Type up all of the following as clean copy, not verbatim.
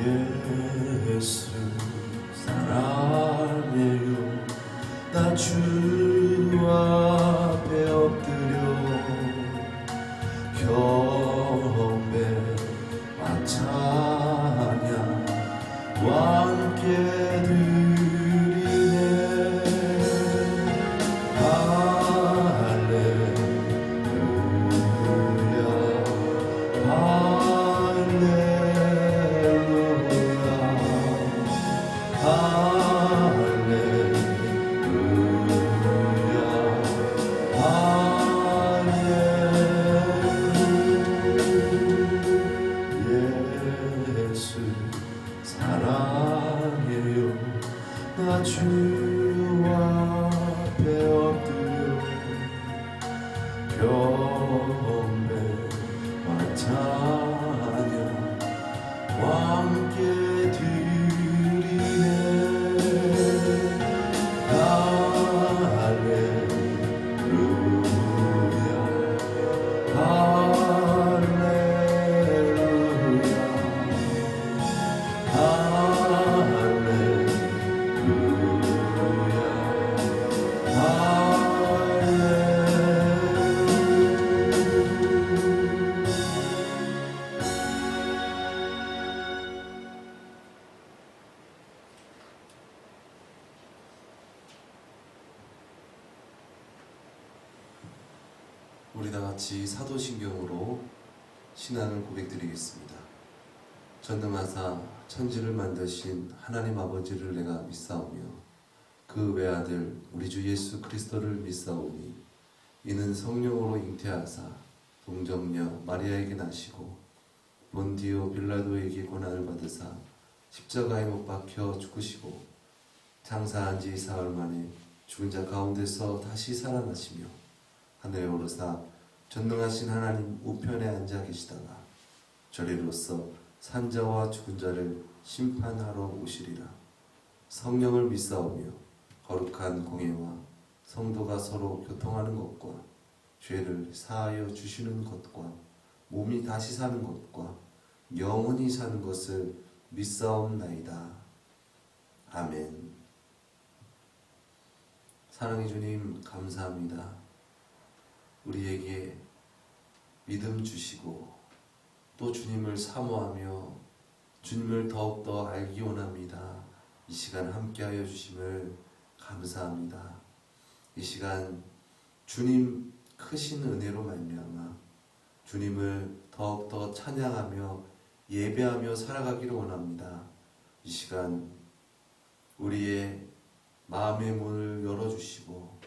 예수 사랑해요. 나 주 앞에 엎드려 경배와 찬양 함께 드리네. 할렐루야 예수 사랑해요. 나 주 앞에 엎드려 경배와 찬양 함께 드리네. 우리 다 같이 사도신경으로 신앙을 고백드리겠습니다. 전능하사 천지를 만드신 하나님 아버지를 내가 믿사오며 그 외아들 우리 주 예수 그리스도를 믿사오니 이는 성령으로 잉태하사 동정녀 마리아에게 나시고 본디오 빌라도에게 고난을 받으사 십자가에 못 박혀 죽으시고 장사한 지 사흘 만에 죽은 자 가운데서 다시 살아나시며 하늘에 오르사 전능하신 하나님 우편에 앉아 계시다가 저리로서 산자와 죽은 자를 심판하러 오시리라. 성령을 믿사오며 거룩한 공예와 성도가 서로 교통하는 것과 죄를 사하여 주시는 것과 몸이 다시 사는 것과 영원히 사는 것을 믿사옵나이다. 아멘. 사랑의 주님 감사합니다. 우리에게 믿음 주시고 또 주님을 사모하며 주님을 더욱더 알기 원합니다. 이 시간 함께하여 주심을 감사합니다. 이 시간 주님 크신 은혜로 말미암아 주님을 더욱더 찬양하며 예배하며 살아가기를 원합니다. 이 시간 우리의 마음의 문을 열어주시고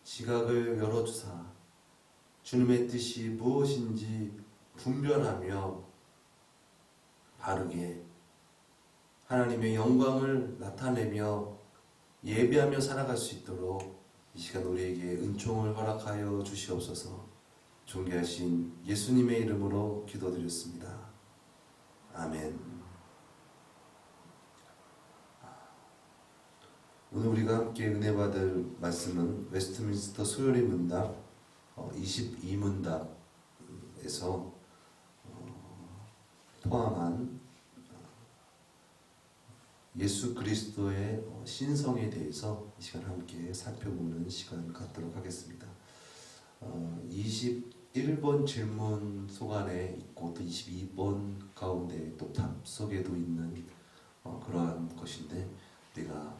지각을 열어주사 주님의 뜻이 무엇인지 분별하며 바르게 하나님의 영광을 나타내며 예배하며 살아갈 수 있도록 이 시간 우리에게 은총을 허락하여 주시옵소서. 존귀하신 예수님의 이름으로 기도드렸습니다. 아멘. 오늘 우리가 함께 은혜 받을 말씀은 웨스트민스터 소요리 문답 22문답에서 포함한 예수 그리스도의 신성에 대해서 이 시간 함께 살펴보는 시간 갖도록 하겠습니다. 21번 질문 속안에 있고 또 22번 가운데 또 답 속에도 있는 그러한 것인데 우리가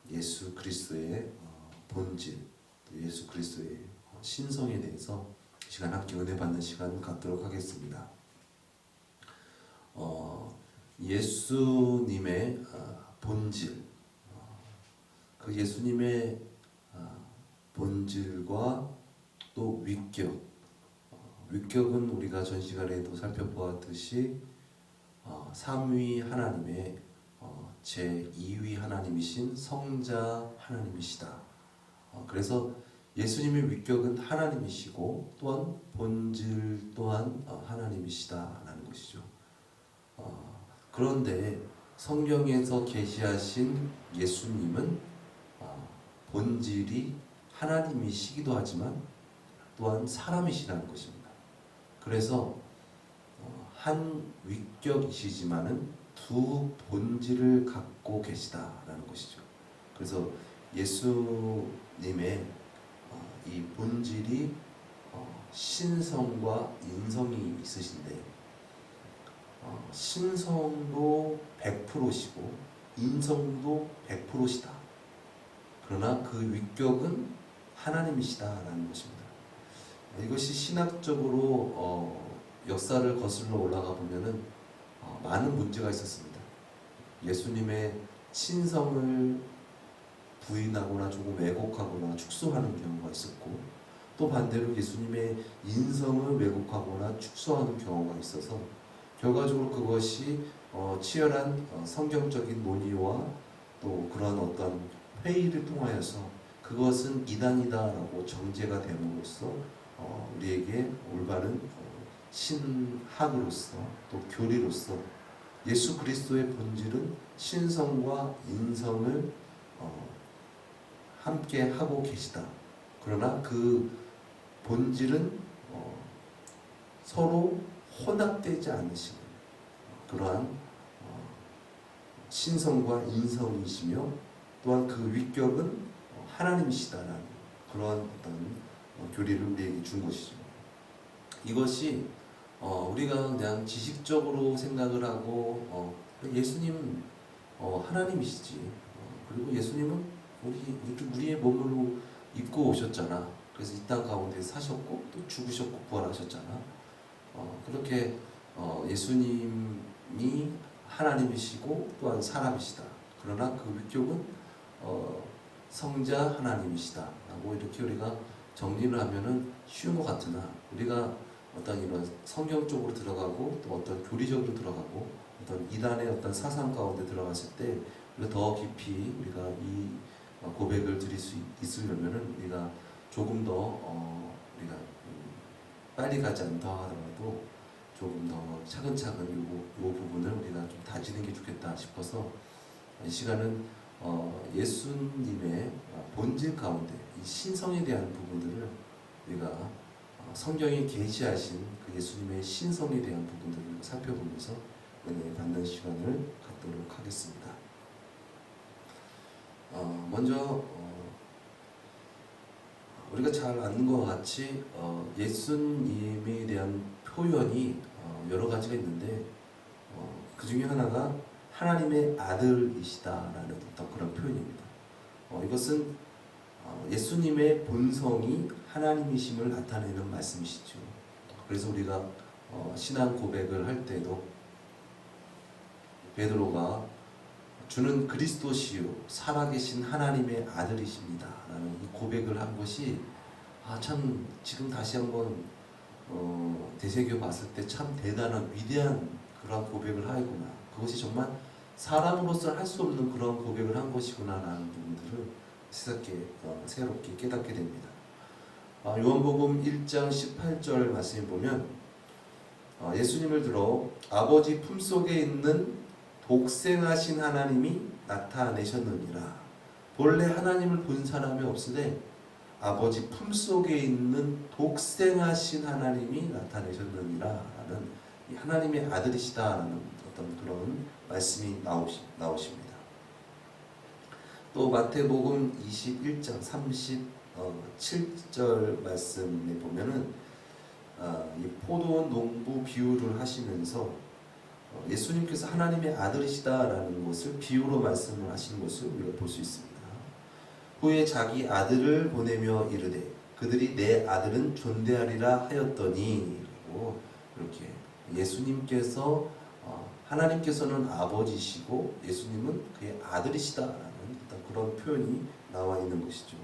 예수 그리스도의 본질 예수 그리스도의 신성에 대해서 이 시간 함께 은혜 받는 시간 갖도록 하겠습니다. 예수님의 본질, 그 예수님의 본질과 또 위격, 위격은 우리가 전 시간에도 살펴보았듯이 삼위 하나님의 제2위 하나님이신 성자 하나님이시다. 그래서 예수님의 위격은 하나님이시고 또한 본질 또한 하나님이시다라는 것이죠. 그런데 성경에서 계시하신 예수님은 본질이 하나님이시기도 하지만 또한 사람이시라는 것입니다. 그래서 한 위격이시지만은 두 본질을 갖고 계시다라는 것이죠. 그래서 예수님의 이 본질이 신성과 인성이 있으신데 신성도 100%시고 인성도 100%시다. 그러나 그 위격은 하나님이시다라는 것입니다. 이것이 신학적으로 역사를 거슬러 올라가 보면은 많은 문제가 있었습니다. 예수님의 신성을 부인하거나 조금 왜곡하거나 축소하는 경우가 있었고, 또 반대로 예수님의 인성을 왜곡하거나 축소하는 경우가 있어서 결과적으로 그것이 치열한 성경적인 논의와 또 그런 어떤 회의를 통하여서 그것은 이단이다라고 정죄가 됨으로써 우리에게 올바른 신학으로서 또 교리로서 예수 그리스도의 본질은 신성과 인성을 함께 하고 계시다. 그러나 그 본질은 서로 혼합되지 않으시는 그러한 신성과 인성이시며 또한 그 위격은 하나님이시다라는 그러한 어떤 교리를 우리에게 준 것이죠. 이것이 우리가 그냥 지식적으로 생각을 하고 예수님 하나님이시지. 그리고 예수님은 우리의 몸으로 입고 오셨잖아. 그래서 이 땅 가운데 사셨고 또 죽으셨고 부활하셨잖아. 그렇게 예수님이 하나님이시고 또한 사람이시다. 그러나 그 위격은 성자 하나님이시다 라고 이렇게 우리가 정리를 하면은 쉬운 것 같으나 우리가 어떤 이런 성경적으로 들어가고 또 어떤 교리적으로 들어가고 어떤 이단의 어떤 사상 가운데 들어갔을 때 우리가 더 깊이 우리가 이 고백을 드릴 수 있으려면은 우리가 조금 더 우리가 빨리 가지 않다 하더라도 조금 더 차근차근 이 부분을 우리가 좀 다지는 게 좋겠다 싶어서 이 시간은 예수님의 본질 가운데 이 신성에 대한 부분들을 우리가 성경이 계시하신 그 예수님의 신성에 대한 부분들을 살펴보면서 은혜 받는 시간을 갖도록 하겠습니다. 먼저 우리가 잘 아는 것 같이 예수님에 대한 표현이 여러 가지가 있는데 그 중에 하나가 하나님의 아들이시다라는 어떤 그런 표현입니다. 이것은 예수님의 본성이 하나님이심을 나타내는 말씀이시죠. 그래서 우리가 신앙 고백을 할 때도 베드로가 주는 그리스도시요 살아계신 하나님의 아들이십니다 라는 이 고백을 한 것이 참 지금 다시 한번 되새겨 봤을 때 참 대단한 위대한 그런 고백을 하였구나. 그것이 정말 사람으로서 할 수 없는 그런 고백을 한 것이구나 라는 부분들을 새롭게 깨닫게 됩니다. 요한복음 1장 18절 말씀에 보면 예수님을 들어 아버지 품속에 있는 독생하신 하나님이 나타내셨느니라. 본래 하나님을 본 사람이 없으되 아버지 품속에 있는 독생하신 하나님이 나타내셨느니라 라는 이 하나님의 아들이시다라는 어떤 그런 말씀이 나오십니다. 또 마태복음 21장 37절 말씀에 보면은 이 포도원 농부 비유를 하시면서 예수님께서 하나님의 아들이시다라는 것을 비유로 말씀을 하시는 것을 우리가 볼 수 있습니다. 후에 자기 아들을 보내며 이르되 그들이 내 아들은 존대하리라 하였더니 라고 이렇게 예수님께서 하나님께서는 아버지시고 예수님은 그의 아들이시다라는 어떤 그런 표현이 나와 있는 것이죠.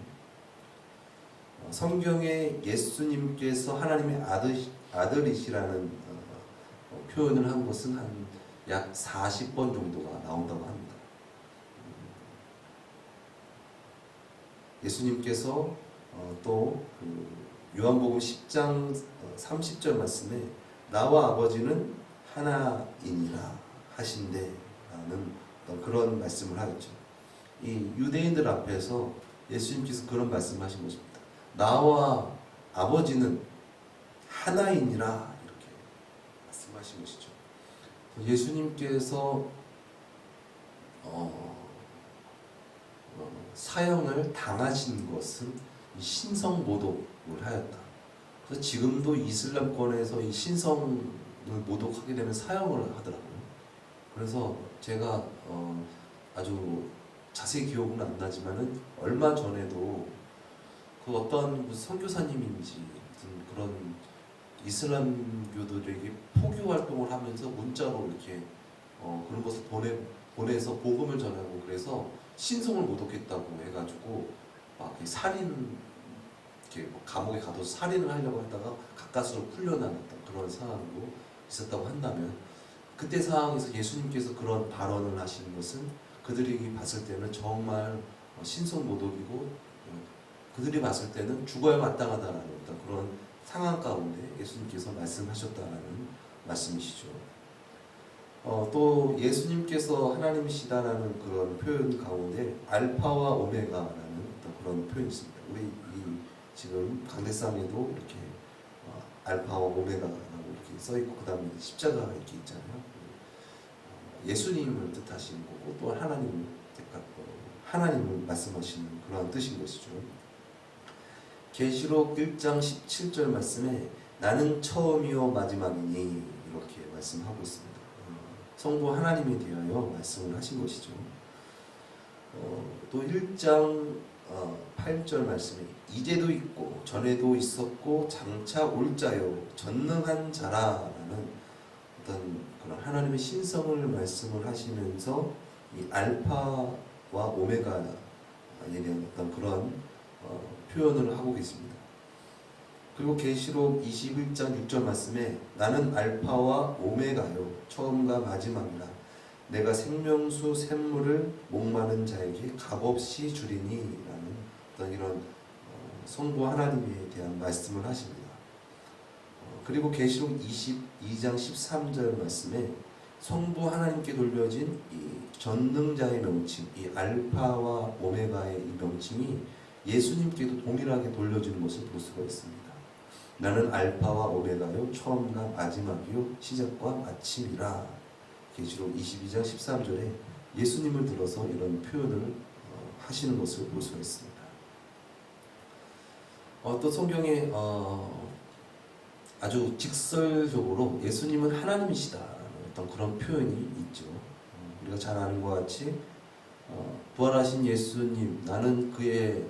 성경에 예수님께서 하나님의 아들이시라는 표현을 한 것은 한 약 40번 정도가 나온다고 합니다. 예수님께서 또 요한복음 10장 30절 말씀에 나와 아버지는 하나이니라 하신대 라는 그런 말씀을 하였죠. 이 유대인들 앞에서 예수님께서 그런 말씀을 하신 것입니다. 나와 아버지는 하나이니라 이렇게 말씀하신 것이죠. 예수님께서 사형을 당하신 것은 이 신성 모독을 하였다. 그래서 지금도 이슬람권에서 이 신성을 모독하게 되면 사형을 하더라고요. 그래서 제가 아주 자세히 기억은 안 나지만은 얼마 전에도 그 어떤 선교사님인지 그런 이슬람교도들에게 포교 활동을 하면서 문자로 이렇게 그런 것을 보내서 복음을 전하고, 그래서 신성을 모독했다고 해가지고 막 살인, 이렇게 감옥에 가둬서 살인을 하려고 하다가 가까스로 풀려나갔던 그런 상황도 있었다고 한다면, 그때 상황에서 예수님께서 그런 발언을 하시는 것은 그들이 봤을 때는 정말 신성 모독이고, 그들이 봤을 때는 죽어야 마땅하다라는 어떤 그런 상황 가운데 예수님께서 말씀하셨다라는 말씀이시죠. 또 예수님께서 하나님이시다라는 그런 표현 가운데 알파와 오메가라는 어떤 그런 표현이 있습니다. 우리 지금 강대상에도 이렇게 알파와 오메가라고 이렇게 써 있고, 그 다음에 십자가가 이렇게 있잖아요. 예수님을 뜻하시는 거고, 또 하나님을 말씀하시는 그러한 뜻인 것이죠. 계시록 1장 17절 말씀에 나는 처음이요 마지막이니 이렇게 말씀하고 있습니다. 성부 하나님에 대하여 말씀을 하신 것이죠. 또 1장 8절 말씀에 이제도 있고 전에도 있었고 장차 올 자요 전능한 자라라는 어떤 그런 하나님의 신성을 말씀을 하시면서 이 알파와 오메가에 대한 어떤 그런 표현을 하고 계십니다. 그리고 계시록 21장 6절 말씀에 나는 알파와 오메가요 처음과 마지막이라 내가 생명수 샘물을 목마른 자에게 값없이 주리니 라는 어떤 이런 성부 하나님에 대한 말씀을 하십니다. 그리고 계시록 22장 13절 말씀에 성부 하나님께 돌려진 이 전능자의 명칭, 이 알파와 오메가의 이 명칭이 예수님께도 동일하게 돌려지는 것을 볼 수가 있습니다. 나는 알파와 오메가요 처음과 마지막이요 시작과 마침이라. 계시록 22장 13절에 예수님을 들어서 이런 표현을 하시는 것을 볼 수가 있습니다. 또 성경에 아주 직설적으로 예수님은 하나님이시다라는 어떤 그런 표현이 있죠. 우리가 잘 아는 것 같이 부활하신 예수님, 나는 그의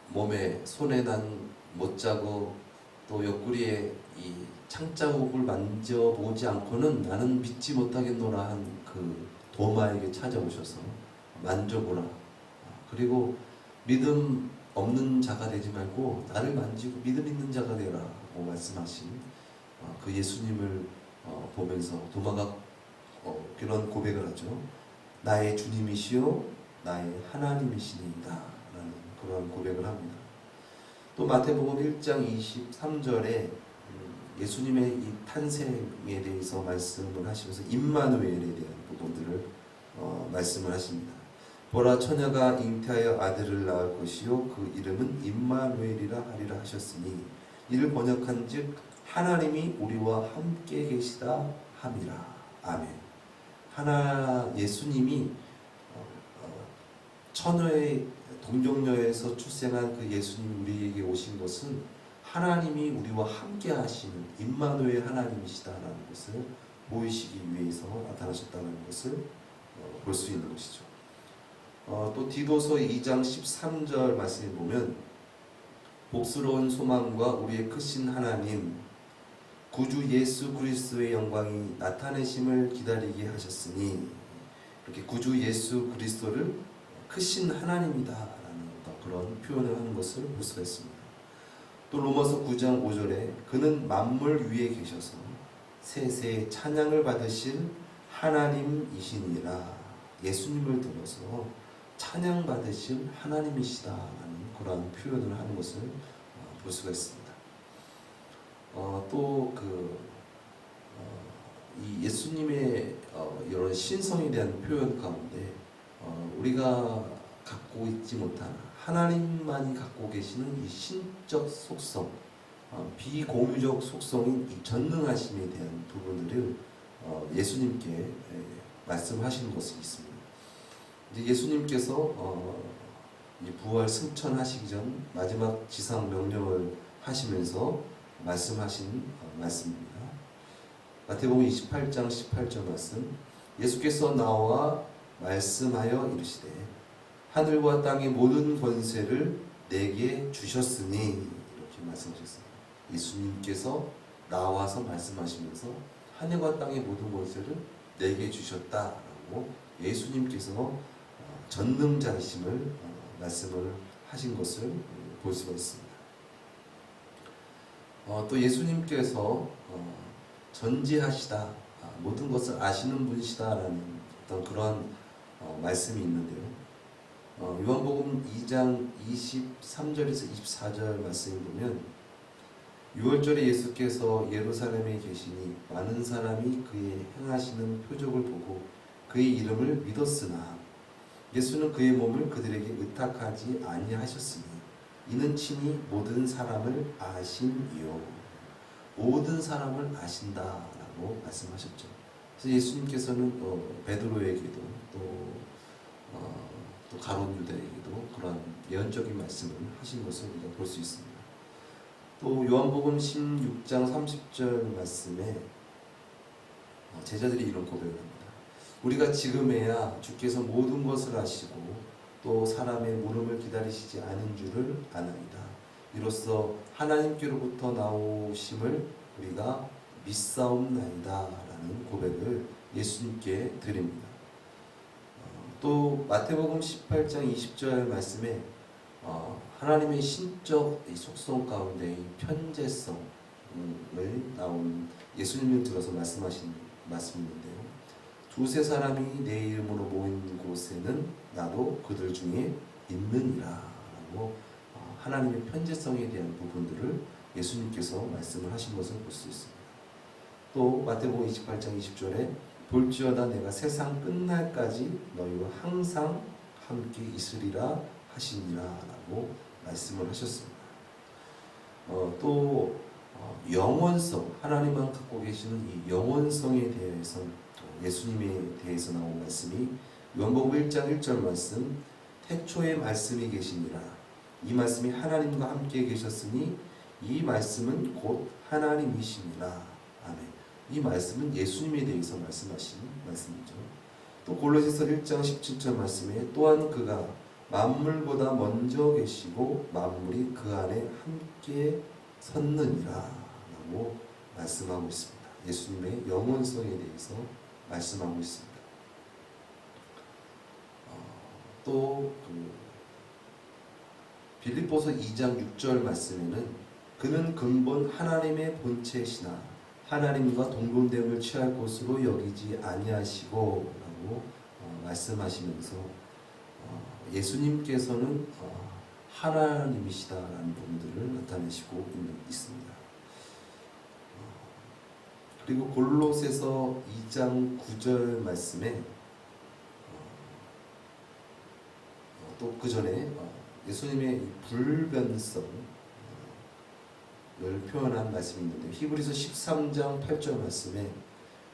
몸에 손에 난 못자국 또 옆구리에 이 창자국을 만져보지 않고는 나는 믿지 못하겠노라 한 그 도마에게 찾아오셔서 만져보라. 그리고 믿음 없는 자가 되지 말고 나를 만지고 믿음 있는 자가 되라고 말씀하신 그 예수님을 보면서 도마가 그런 고백을 하죠. 나의 주님이시요 나의 하나님이시니이다 라는 그런 고백을 합니다. 또 마태복음 1장 23절에 예수님의 이 탄생에 대해서 말씀을 하시면서 임마누엘에 대한 부분들을 말씀을 하십니다. 보라 처녀가 잉태하여 아들을 낳을 것이요 그 이름은 임마누엘이라 하리라 하셨으니 이를 번역한즉 하나님이 우리와 함께 계시다 함이라. 아멘. 예수님이 처녀의 동정녀에서 출생한 그 예수님 우리에게 오신 것은 하나님이 우리와 함께 하시는 임마누엘 하나님이시다라는 것을 보이시기 위해서 나타나셨다는 것을 볼 수 있는 것이죠. 또 디도서 2장 13절 말씀에 보면 복스러운 소망과 우리의 크신 하나님 구주 예수 그리스도의 영광이 나타내심을 기다리게 하셨으니, 이렇게 구주 예수 그리스도를 크신 하나님이다라는 그런 표현을 하는 것을 볼 수가 있습니다. 또 로마서 9장 5절에 그는 만물 위에 계셔서 세세 찬양을 받으실 하나님이시니라. 예수님을 들어서 찬양받으실 하나님이시다라는 그런 표현을 하는 것을 볼 수가 있습니다. 또 이 예수님의 이런 신성에 대한 표현 가운데 우리가 갖고 있지 못한 하나님만이 갖고 계시는 이 신적 속성, 비공유적 속성인 이 전능하심에 대한 부분들을 예수님께 말씀하신 것이 있습니다. 이제 예수님께서 이 부활 승천하시기 전 마지막 지상 명령을 하시면서 말씀하신 말씀입니다. 마태복음 28장 18절 말씀, 예수께서 나와 말씀하여 이르시되 하늘과 땅의 모든 권세를 내게 주셨으니, 이렇게 말씀하셨습니다. 예수님께서 나와서 말씀하시면서 하늘과 땅의 모든 권세를 내게 주셨다라고 예수님께서 전능자이심을 말씀을 하신 것을 볼 수가 있습니다. 또 예수님께서 전지하시다, 모든 것을 아시는 분이시다라는 어떤 그런 말씀이 있는데요. 요한복음 2장 23절에서 24절 말씀을 보면 6월절에 예수께서 예루살렘에 계시니 많은 사람이 그의 행하시는 표적을 보고 그의 이름을 믿었으나 예수는 그의 몸을 그들에게 의탁하지 아니하셨으니 이는 친히 모든 사람을 아심이요, 모든 사람을 아신다라고 말씀하셨죠. 그래서 예수님께서는 베드로에게도 또 가룟 유다에게도 그런 예언적인 말씀을 하신 것을 우리가 볼 수 있습니다. 또 요한복음 16장 30절 말씀에 제자들이 이런 고백을 합니다. 우리가 지금에야 주께서 모든 것을 아시고 또 사람의 물음을 기다리시지 않은 줄을 아나이다. 이로써 하나님께로부터 나오심을 우리가 믿사옵나이다 라는 고백을 예수님께 드립니다. 또 마태복음 18장 20절 말씀에 하나님의 신적 속성 가운데 편재성을 나온 예수님을 들어서 말씀하신 말씀인데요. 두세 사람이 내 이름으로 모인 곳에는 나도 그들 중에 있느니라 라고 하나님의 편재성에 대한 부분들을 예수님께서 말씀을 하신 것을 볼 수 있습니다. 또 마태복음 28장 20절에 볼지어다 내가 세상 끝날까지 너희와 항상 함께 있으리라 하시니라 라고 말씀을 하셨습니다. 또 영원성, 하나님만 갖고 계시는 이 영원성에 대해서 예수님에 대해서 나온 말씀이 요한복음 1장 1절 말씀, 태초에 말씀이 계시니라. 이 말씀이 하나님과 함께 계셨으니 이 말씀은 곧 하나님이시니라. 아멘. 이 말씀은 예수님에 대해서 말씀하신 말씀이죠. 또 골로새서 1장 17절 말씀에 또한 그가 만물보다 먼저 계시고 만물이 그 안에 함께 섰느니라 라고 말씀하고 있습니다. 예수님의 영원성에 대해서 말씀하고 있습니다. 또 빌립보서 2장 6절 말씀에는 그는 근본 하나님의 본체시나 하나님과 동등됨을 취할 것으로 여기지 아니하시고 라고 말씀하시면서 예수님께서는 하나님이시다라는 부분들을 나타내시고 있습니다. 그리고 골로새서 2장 9절 말씀에 또 그 전에 예수님의 불변성을 표현한 말씀이 있는데 히브리서 13장 8절 말씀에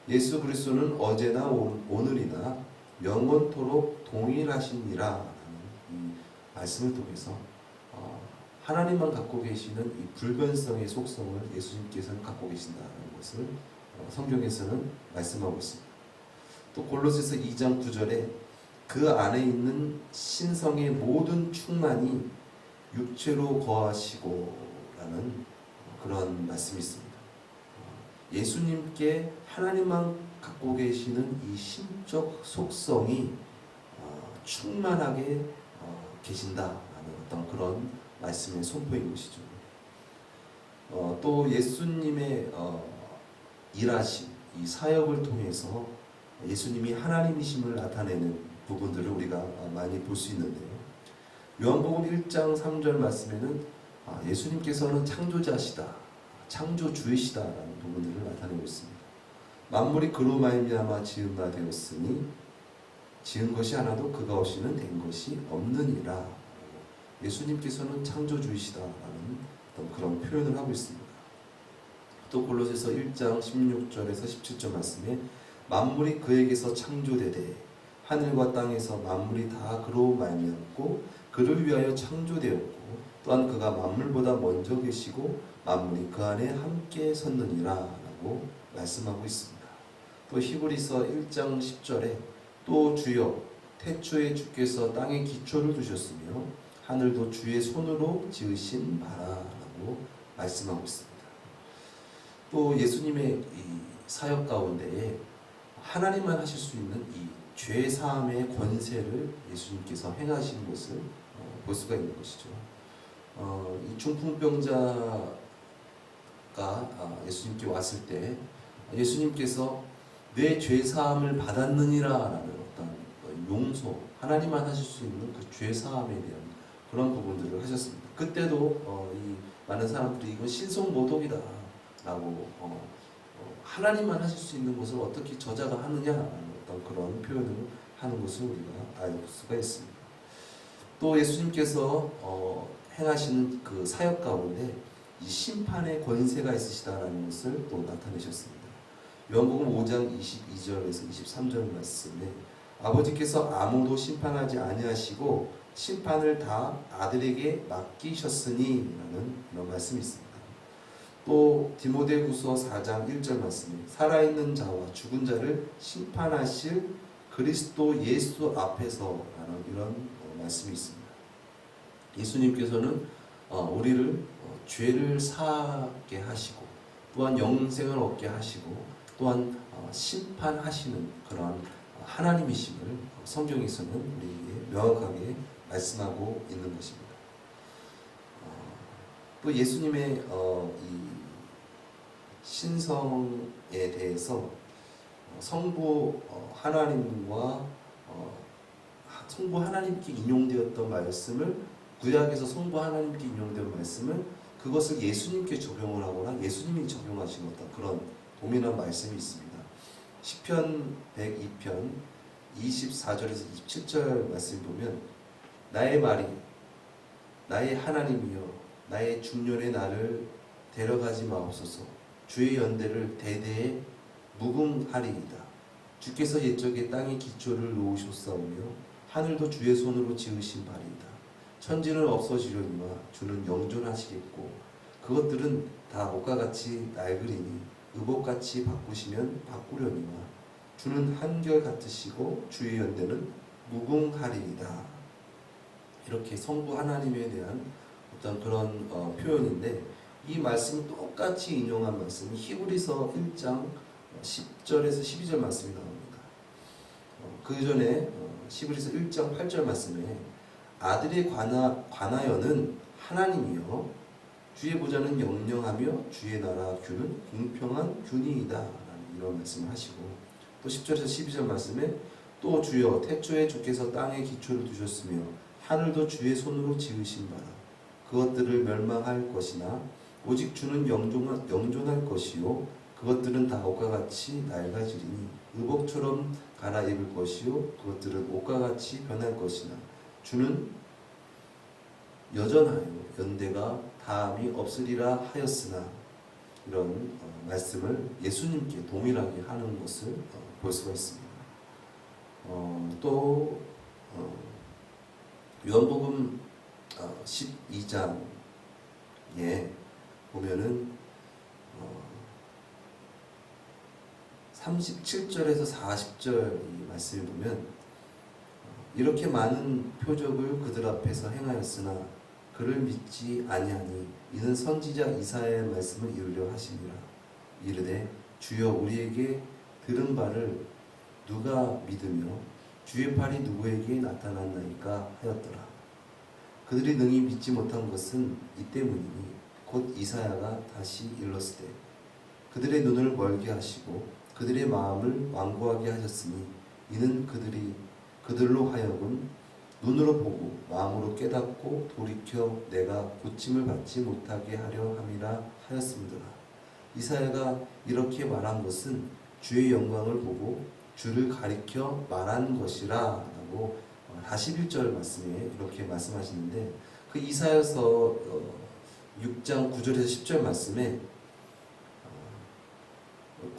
예수 그리스도는 어제나 오늘이나 영원토록 동일하시니라 라는 이 말씀을 통해서 하나님만 갖고 계시는 이 불변성의 속성을 예수님께서는 갖고 계신다는 것을 성경에서는 말씀하고 있습니다. 또 골로새서 2장 9절에 그 안에 있는 신성의 모든 충만이 육체로 거하시고 라는 그런 말씀이 있습니다. 예수님께 하나님만 갖고 계시는 이 신적 속성이 충만하게 계신다라는 어떤 그런 말씀의 선포인 것이죠. 또 예수님의 일하심, 이 사역을 통해서 예수님이 하나님이심을 나타내는 부분들을 우리가 많이 볼 수 있는데요. 요한복음 1장 3절 말씀에는 예수님께서는 창조자시다, 창조주이시다라는 부분들을 나타내고 있습니다. 만물이 그로 말미암아 지은 바 되었으니 지은 것이 하나도 그가 없이는 된 것이 없느니라. 예수님께서는 창조주이시다라는 어떤 그런 표현을 하고 있습니다. 또 골로새서 1장 16절에서 17절 말씀에 만물이 그에게서 창조되되 하늘과 땅에서 만물이 다 그로 말미암고 그를 위하여 창조되었고 또한 그가 만물보다 먼저 계시고 만물이 그 안에 함께 섰느니라 라고 말씀하고 있습니다. 또 히브리서 1장 10절에 또 주여 태초에 주께서 땅에 기초를 두셨으며 하늘도 주의 손으로 지으신 바라라고 말씀하고 있습니다. 또 예수님의 이 사역 가운데에 하나님만 하실 수 있는 이 죄 사함의 권세를 예수님께서 행하신 것을 볼 수가 있는 것이죠. 이 중풍병자가 예수님께 왔을 때 예수님께서 내 죄 사함을 받았느니라라는 어떤 용서, 하나님만 하실 수 있는 그 죄 사함에 대한 그런 부분들을 하셨습니다. 그때도 이 많은 사람들이 이건 신성모독이다라고 하나님만 하실 수 있는 것을 어떻게 저자가 하느냐라는 어떤 그런 표현을 하는 것을 우리가 알 수가 있습니다. 또 예수님께서 행하시는 그 사역 가운데 이 심판의 권세가 있으시다라는 것을 또 나타내셨습니다. 요한복음 5장 22절에서 23절 말씀에 아버지께서 아무도 심판하지 아니하시고 심판을 다 아들에게 맡기셨으니 라는 그런 말씀이 있습니다. 또 디모데후서 4장 1절 말씀에 살아있는 자와 죽은 자를 심판하실 그리스도 예수 앞에서 라는 이런 말씀이 있습니다. 예수님께서는 우리를 죄를 사하게 하시고 또한 영생을 얻게 하시고 또한 심판하시는 그런 하나님이심을 성경에서는 우리에게 명확하게 말씀하고 있는 것입니다. 또 예수님의 이 신성에 대해서 성부 하나님과 성부 하나님께 인용되었던 말씀을 구약에서 성부 하나님께 인용된 말씀을 그것을 예수님께 적용을 하거나 예수님이 적용하신 어떤 그런 동일한 말씀이 있습니다. 시편 102편 24절에서 27절 말씀 보면 나의 말이 나의 하나님이여 나의 중년에 나를 데려가지 마옵소서 주의 연대를 대대에 무궁하리이다. 주께서 옛적에 땅의 기초를 놓으셨사오며 하늘도 주의 손으로 지으신 바리이다. 천지는 없어지려니와 주는 영존하시겠고 그것들은 다 옷과 같이 낡으리니 의복같이 바꾸시면 바꾸려니와 주는 한결같으시고 주의 연대는 무궁하리이다. 이렇게 성부 하나님에 대한 어떤 그런 표현인데 이 말씀이 똑같이 인용한 말씀이 히브리서 1장 10절에서 12절 말씀이 나옵니다. 그 전에 히브리서 1장 8절 말씀에 아들에 관하여는 하나님이요 주의 보좌는 영영하며 주의 나라 균은 공평한 균이이다 라는 이런 말씀을 하시고 또 10절에서 12절 말씀에 또 주여 태초에 주께서 땅에 기초를 두셨으며 하늘도 주의 손으로 지으신 바라 그것들을 멸망할 것이나 오직 주는 영존할 것이요 그것들은 다 옷과 같이 낡아지리니 의복처럼 갈아입을 것이요 그것들은 옷과 같이 변할 것이나 주는 여전하여 연대가 다함이 없으리라 하였으나 이런 말씀을 예수님께 동일하게 하는 것을 볼 수가 있습니다. 또 요한복음 12장에 보면은 37절에서 40절 이 말씀을 보면 이렇게 많은 표적을 그들 앞에서 행하였으나 그를 믿지 아니하니 이는 선지자 이사야의 말씀을 이루려 하심이라. 이르되 주여 우리에게 들은 바를 누가 믿으며 주의 팔이 누구에게 나타났나이까 하였더라. 그들이 능히 믿지 못한 것은 이 때문이니 곧 이사야가 다시 일렀으되 그들의 눈을 멀게 하시고 그들의 마음을 완고하게 하셨으니 이는 그들로 하여금 눈으로 보고 마음으로 깨닫고 돌이켜 내가 고침을 받지 못하게 하려 함이라 하였음이더라. 이사야가 이렇게 말한 것은 주의 영광을 보고 주를 가리켜 말한 것이라 라고 41절 말씀에 이렇게 말씀하시는데 그 이사야서 6장 9절에서 10절 말씀에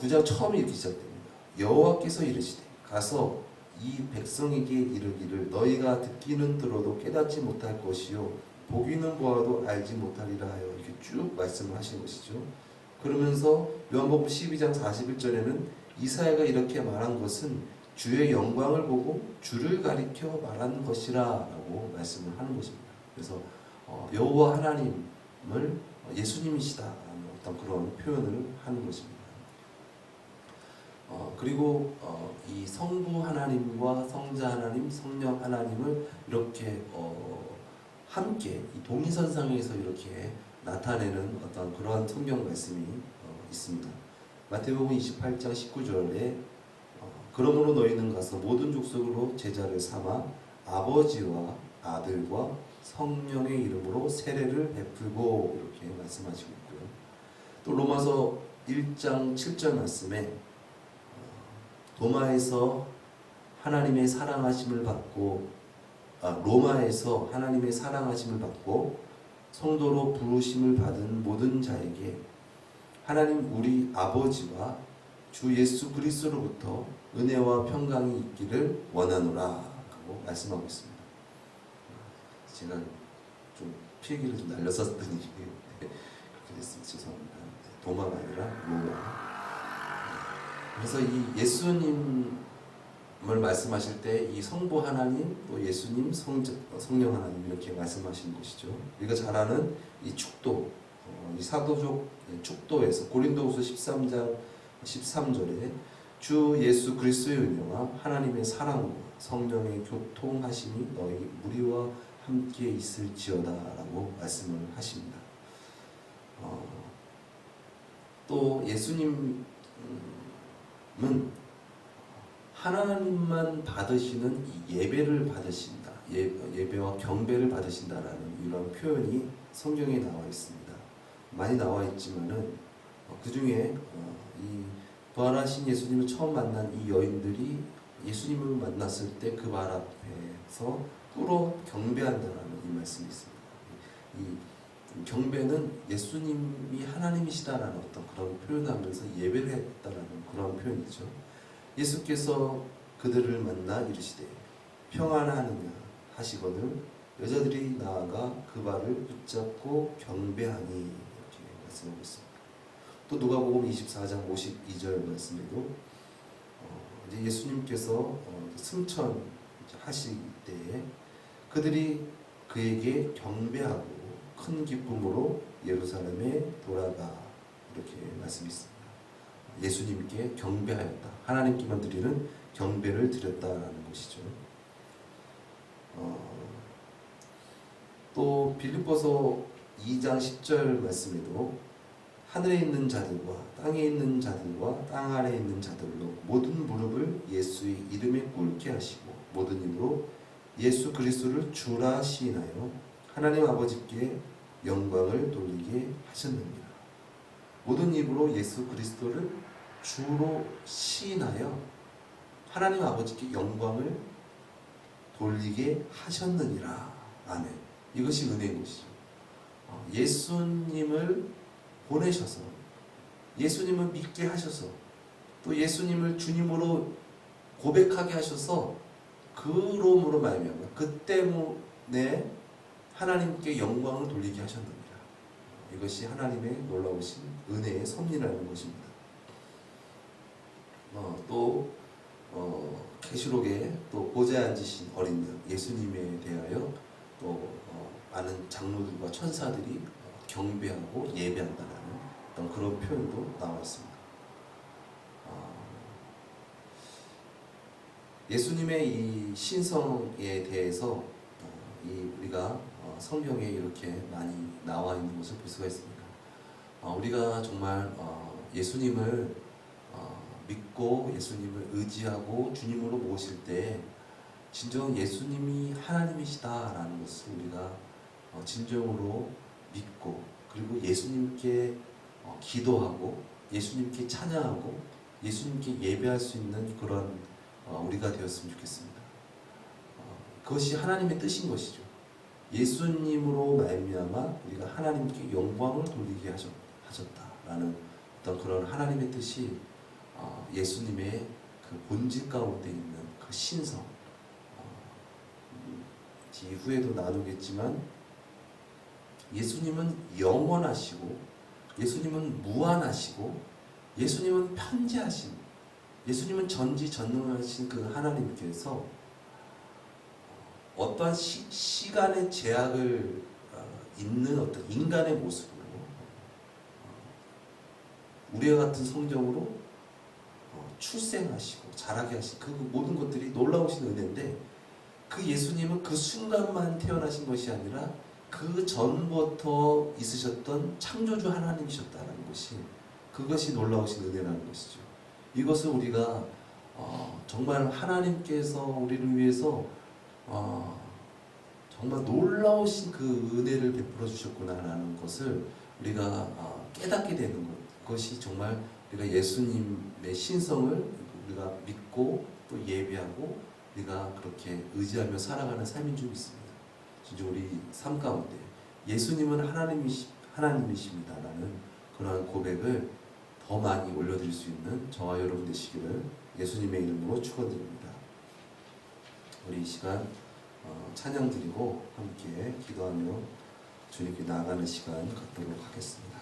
9장 처음에 이렇게 시작됩니다. 여호와께서 이르시되 가서 이 백성에게 이르기를 너희가 듣기는 들어도 깨닫지 못할 것이요 보기는 보아도 알지 못하리라 하여 이렇게 쭉 말씀을 하신 것이죠. 그러면서 요한복음 12장 41절에는 이사야가 이렇게 말한 것은 주의 영광을 보고 주를 가리켜 말한 것이라 라고 말씀을 하는 것입니다. 그래서 여호와 하나님을 예수님이시다라는 어떤 그런 표현을 하는 것입니다. 그리고 이 성부 하나님과 성자 하나님, 성령 하나님을 이렇게 함께 이 동일선상에서 이렇게 나타내는 어떤 그러한 성경 말씀이 있습니다. 마태복음 28장 19절에 그러므로 너희는 가서 모든 족속으로 제자를 삼아 아버지와 아들과 성령의 이름으로 세례를 베풀고 이렇게 말씀하시고 있고요. 또 로마서 1장 7절 말씀에 로마에서 하나님의 사랑하심을 받고 로마에서 하나님의 사랑하심을 받고 성도로 부르심을 받은 모든 자에게 하나님 우리 아버지와 주 예수 그리스도로부터 은혜와 평강이 있기를 원하노라 하고 말씀하고 있습니다. 제가 좀 필기를 좀 날렸었더니 그렇게 됐습니다. 죄송합니다. 도마가 아니라 로마. 그래서 이 예수님을 말씀하실 때 이 성부 하나님 또 예수님 성령 하나님 이렇게 말씀하시는 것이죠. 우리가 잘 아는 이 축도 이 사도적 축도에서 고린도후서 13장 13절에 주 예수 그리스도의 은혜와 하나님의 사랑과 성령의 교통하심이 너희 우리와 함께 있을지어다라고 말씀을 하십니다. 또 예수님은 하나님만 받으시는 이 예배를 받으신다. 예배와 경배를 받으신다라는 이런 표현이 성경에 나와 있습니다. 많이 나와 있지만은 그 중에 이 부활하신 예수님을 처음 만난 이 여인들이 예수님을 만났을 때 그 말 앞에서 꿇어 경배한다라는 이 말씀이 있습니다. 이 경배는 예수님이 하나님이시다라는 어떤 그런 표현하면서 예배를 했다라는 그런 표현이죠. 예수께서 그들을 만나 이르시되 평안하느냐 하시거늘 여자들이 나아가 그 발을 붙잡고 경배하니 이렇게 말씀하고 있습니다. 또 누가복음 24장 52절 말씀에도 이제 예수님께서 승천 하실 때에 그들이 그에게 경배하고 큰 기쁨으로 예루살렘에 돌아가 이렇게 말씀이 있습니다. 예수님께 경배하였다. 하나님께만 드리는 경배를 드렸다라는 것이죠. 또 빌립보서 2장 10절 말씀에도 하늘에 있는 자들과 땅에 있는 자들과 땅 아래에 있는 자들로 모든 무릎을 예수의 이름에 꿇게 하시고 모든 입으로 예수 그리스도를 주라 시인하여 하나님 아버지께 영광을 돌리게 하셨느니라. 모든 입으로 예수 그리스도를 주로 시인하여 하나님 아버지께 영광을 돌리게 하셨느니라. 아멘. 이것이 은혜인 것이죠. 예수님을 보내셔서 예수님을 믿게 하셔서 또 예수님을 주님으로 고백하게 하셔서 그롬으로 말미암아 그 때문에 하나님께 영광을 돌리게 하셨느니라. 이것이 하나님의 놀라우신 은혜의 섭리라는 것입니다. 또 계시록에 또 보좌에 앉으신 어린 양 예수님에 대하여 또 많은 장로들과 천사들이 경배하고 예배한다라는 어떤 그런 표현도 나와 있습니다. 예수님의 이 신성에 대해서 우리가 성경에 이렇게 많이 나와 있는 것을 볼 수가 있습니다. 우리가 정말 예수님을 믿고 예수님을 의지하고 주님으로 모실 때 진정 예수님이 하나님이시다라는 것을 우리가 진정으로 믿고 그리고 예수님께 기도하고 예수님께 찬양하고 예수님께 예배할 수 있는 그런 우리가 되었으면 좋겠습니다. 그것이 하나님의 뜻인 것이죠. 예수님으로 말미암아 우리가 하나님께 영광을 돌리게 하셨다라는 어떤 그런 하나님의 뜻이 예수님의 그 본질 가운데 있는 그 신성, 뒤후에도 나누겠지만 예수님은 영원하시고 예수님은 무한하시고 예수님은 편지하신, 예수님은 전지전능하신 그 하나님께서 어떠한 시간의 제약을 있는 어떤 인간의 모습으로 우리와 같은 성정으로 출생하시고 자라게 하신 그 모든 것들이 놀라우신 은혜인데, 그 예수님은 그 순간만 태어나신 것이 아니라 그 전부터 있으셨던 창조주 하나님이셨다는 것이, 그것이 놀라우신 은혜라는 것이죠. 이것을 우리가 정말 하나님께서 우리를 위해서 정말 놀라우신 그 은혜를 베풀어 주셨구나라는 것을 우리가 깨닫게 되는 것, 그것이 정말 우리가 예수님의 신성을 우리가 믿고 또 예배하고 우리가 그렇게 의지하며 살아가는 삶인 줄 믿습니다. 진짜 우리 삶 가운데 예수님은 하나님이십니다라는 그러한 고백을 더 많이 올려드릴 수 있는 저와 여러분 되시기를 예수님의 이름으로 축원드립니다. 우리 이 시간 찬양 드리고 함께 기도하며 주님께 나아가는 시간 갖도록 하겠습니다.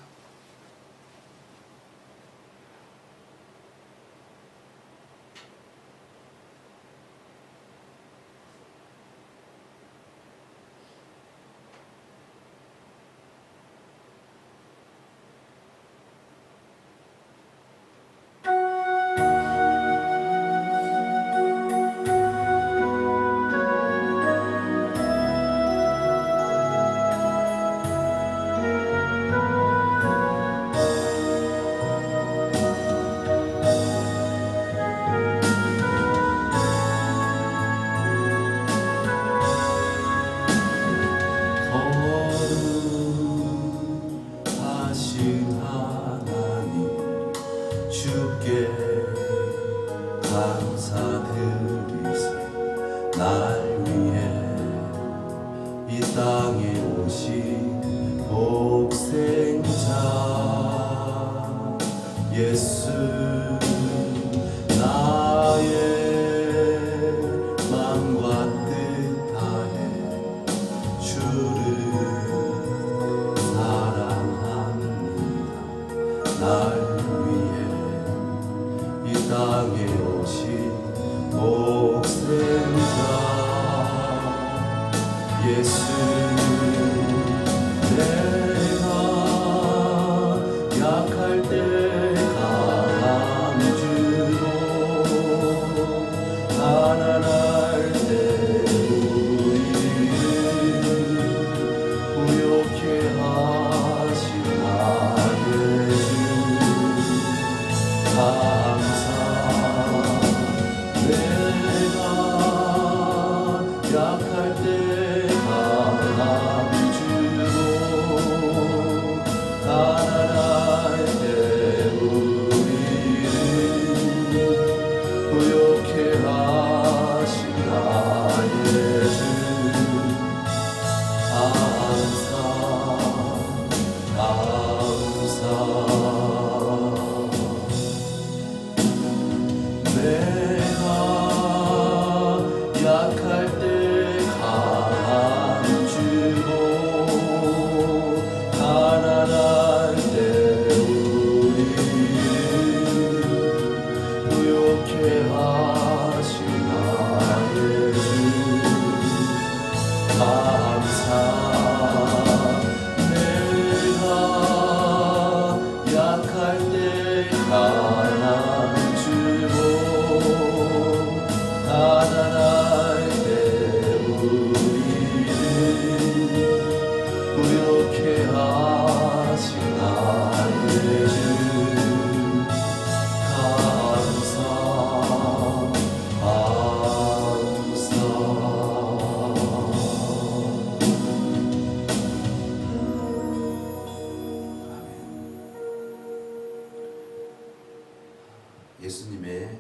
예수님의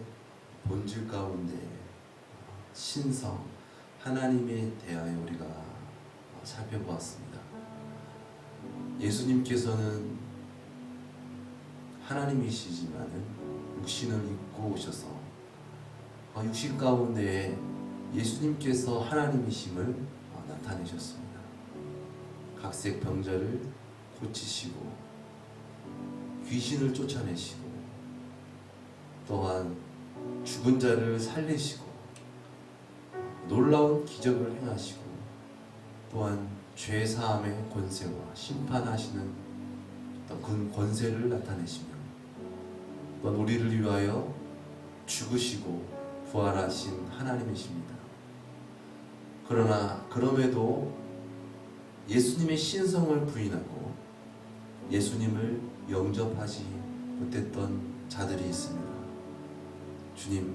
본질 가운데 신성 하나님에 대하여 우리가 살펴보았습니다. 예수님께서는 하나님이시지만은 육신을 입고 오셔서 육신 가운데 예수님께서 하나님이심을 나타내셨습니다. 각색 병자를 고치시고 귀신을 쫓아내시고 또한 죽은 자를 살리시고 놀라운 기적을 행하시고 또한 죄사함의 권세와 심판하시는 그 권세를 나타내시며 또한 우리를 위하여 죽으시고 부활하신 하나님이십니다. 그러나 그럼에도 예수님의 신성을 부인하고 예수님을 영접하지 못했던 자들이 있습니다. 주님,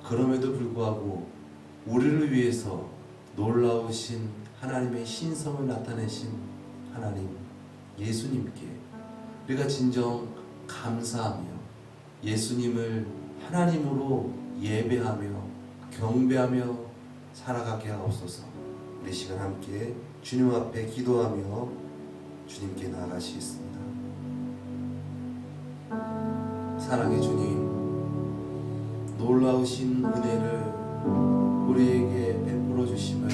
그럼에도 불구하고 우리를 위해서 놀라우신 하나님의 신성을 나타내신 하나님 예수님께 우리가 진정 감사하며 예수님을 하나님으로 예배하며 경배하며 살아가게 하옵소서. 우리 시간 함께 주님 앞에 기도하며 주님께 나아가시겠습니다. 사랑의 주님, 놀라우신 은혜를 우리에게 베풀어 주심을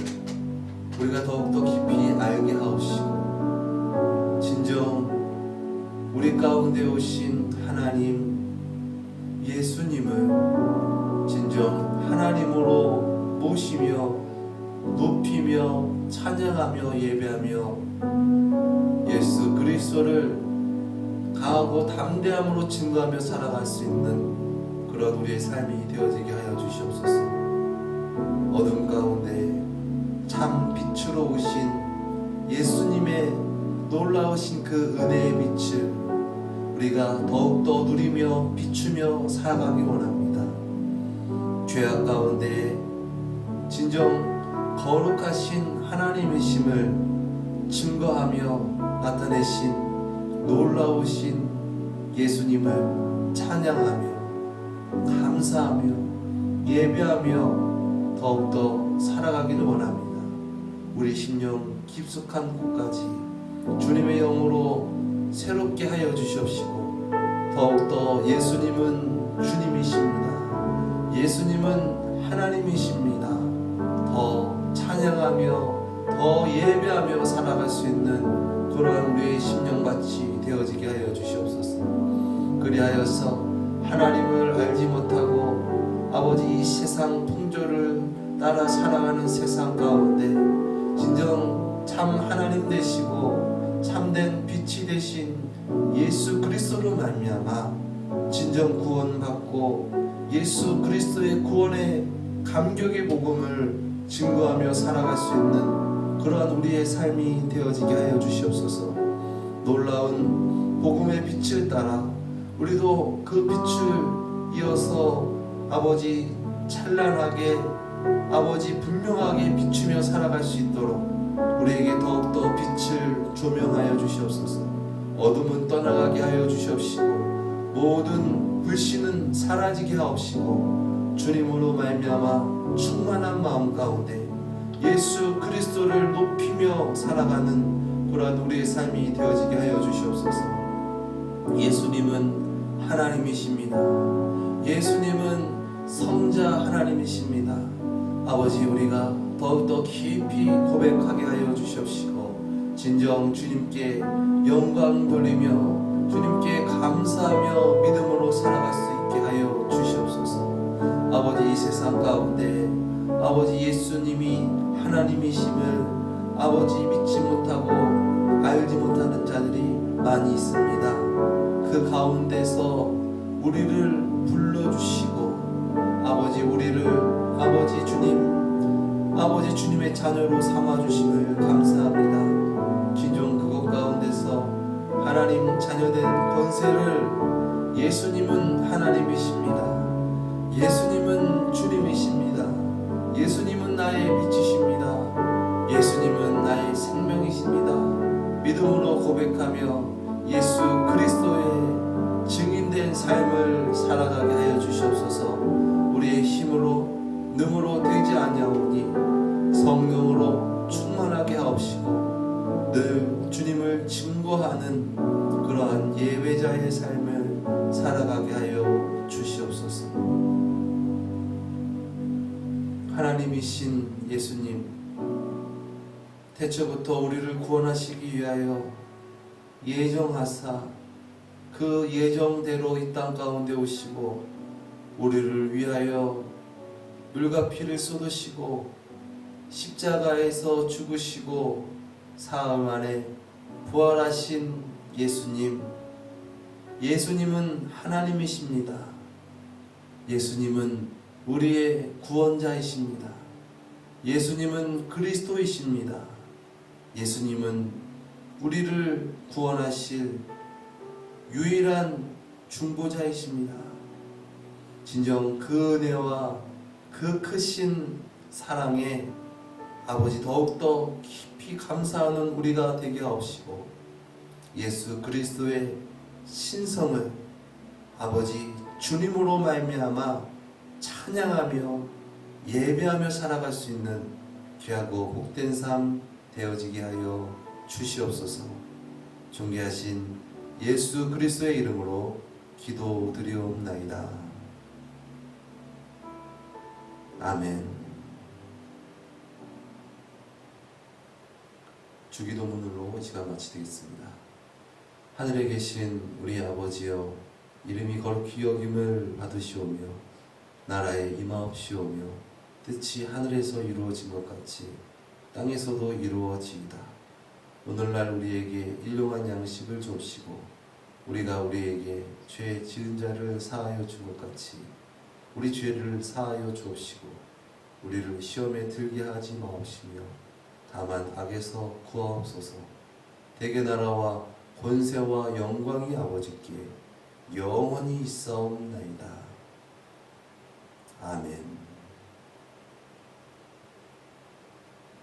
우리가 더욱더 깊이 알게 하옵시고 진정 우리 가운데 오신 하나님 예수님을 진정 하나님으로 모시며 높이며 찬양하며 예배하며 예수 그리스도를 강하고 담대함으로 증거하며 살아갈 수 있는 그런 우리의 삶이 되어지게 하여 주시옵소서. 어둠 가운데 참 빛으로 오신 예수님의 놀라우신 그 은혜의 빛을 우리가 더욱더 누리며 비추며 살아가기 원합니다. 죄악 가운데 진정 거룩하신 하나님이심을 증거하며 나타내신 놀라우신 예수님을 찬양하며 감사하며 예배하며 더욱더 살아가기를 원합니다. 우리 심령 깊숙한 곳까지 주님의 영으로 새롭게 하여 주시옵시고 더욱더 예수님은 주님이십니다. 예수님은 하나님이십니다. 더 찬양하며 더 예배하며 살아갈 수 있는 그러한 우리의 심령같이 되어지게 하여 주시옵소서. 그리하여서 하나님을 알지 못하고 아버지 이 세상 풍조를 따라 살아가는 세상 가운데 진정 참 하나님 되시고 참된 빛이 되신 예수 그리스도로 말미암아 진정 구원받고 예수 그리스도의 구원의 감격의 복음을 증거하며 살아갈 수 있는 그러한 우리의 삶이 되어지게 하여 주시옵소서. 놀라운 복음의 빛을 따라 우리도 그 빛을 이어서 아버지 찬란하게 아버지 분명하게 비추며 살아갈 수 있도록 우리에게 더욱더 빛을 조명하여 주시옵소서. 어둠은 떠나가게 하여 주시옵시고 모든 불신은 사라지게 하옵시고 주님으로 말미암아 충만한 마음 가운데 예수 그리스도를 높이며 살아가는 그러한 우리의 삶이 되어지게 하여 주시옵소서. 예수님은 하나님이십니다. 예수님은 성자 하나님이십니다. 아버지 우리가 더욱더 깊이 고백하게 하여 주시옵시고 진정 주님께 영광 돌리며 주님께 감사하며 믿음으로 살아갈 수 있게 하여 주시옵소서. 아버지 이 세상 가운데 아버지 예수님이 하나님이심을 아버지 믿지 못하고 알지 못하는 자들이 많이 있습니다. 그 가운데서 우리를 불러주시고 아버지 우리를 아버지 주님의 자녀로 삼아주심을 감사합니다. 진정 그것 가운데서 하나님 자녀된 권세를 예수님은 하나님이십니다. 예수님은 주님이십니다. 예수님은 나의 빛이십니다. 예수님은 나의 생명이십니다. 믿음으로 고백하며 예수 그리스도의 증인된 삶을 살아가게 하여 주시옵소서. 우리의 힘으로 능으로 되지 아니하오니 성령으로 충만하게 하옵시고 늘 주님을 증거하는 그러한 예배자의 삶을 살아가게 하여 주시옵소서. 하나님이신 예수님, 태초부터 우리를 구원하시기 위하여 예정하사 그 예정대로 이 땅 가운데 오시고 우리를 위하여 물과 피를 쏟으시고 십자가에서 죽으시고 사흘 만에 부활하신 예수님, 예수님은 하나님이십니다. 예수님은 우리의 구원자이십니다. 예수님은 그리스도이십니다. 예수님은 우리를 구원하실 유일한 중보자이십니다. 진정 그 은혜와 그 크신 사랑에 아버지 더욱더 깊이 감사하는 우리가 되게 하옵시고 예수 그리스도의 신성을 아버지 주님으로 말미암아 찬양하며 예배하며 살아갈 수 있는 귀하고 복된 삶 되어지게 하여 주시옵소서. 존귀하신 예수 그리스도의 이름으로 기도드리옵나이다. 아멘. 주기도문으로 시간 마치겠습니다. 하늘에 계신 우리 아버지여, 이름이 거룩히 여김을 받으시오며 나라에 임하옵시오며 뜻이 하늘에서 이루어진 것 같이 땅에서도 이루어지이다. 오늘날 우리에게 일용할 양식을 주옵시고 우리가 우리에게 죄 지은 자를 사하여 준 것 같이 우리 죄를 사하여 주옵시고 우리를 시험에 들게 하지 마옵시며 다만 악에서 구하옵소서. 대개 나라와 권세와 영광이 아버지께 영원히 있사옵나이다. 아멘.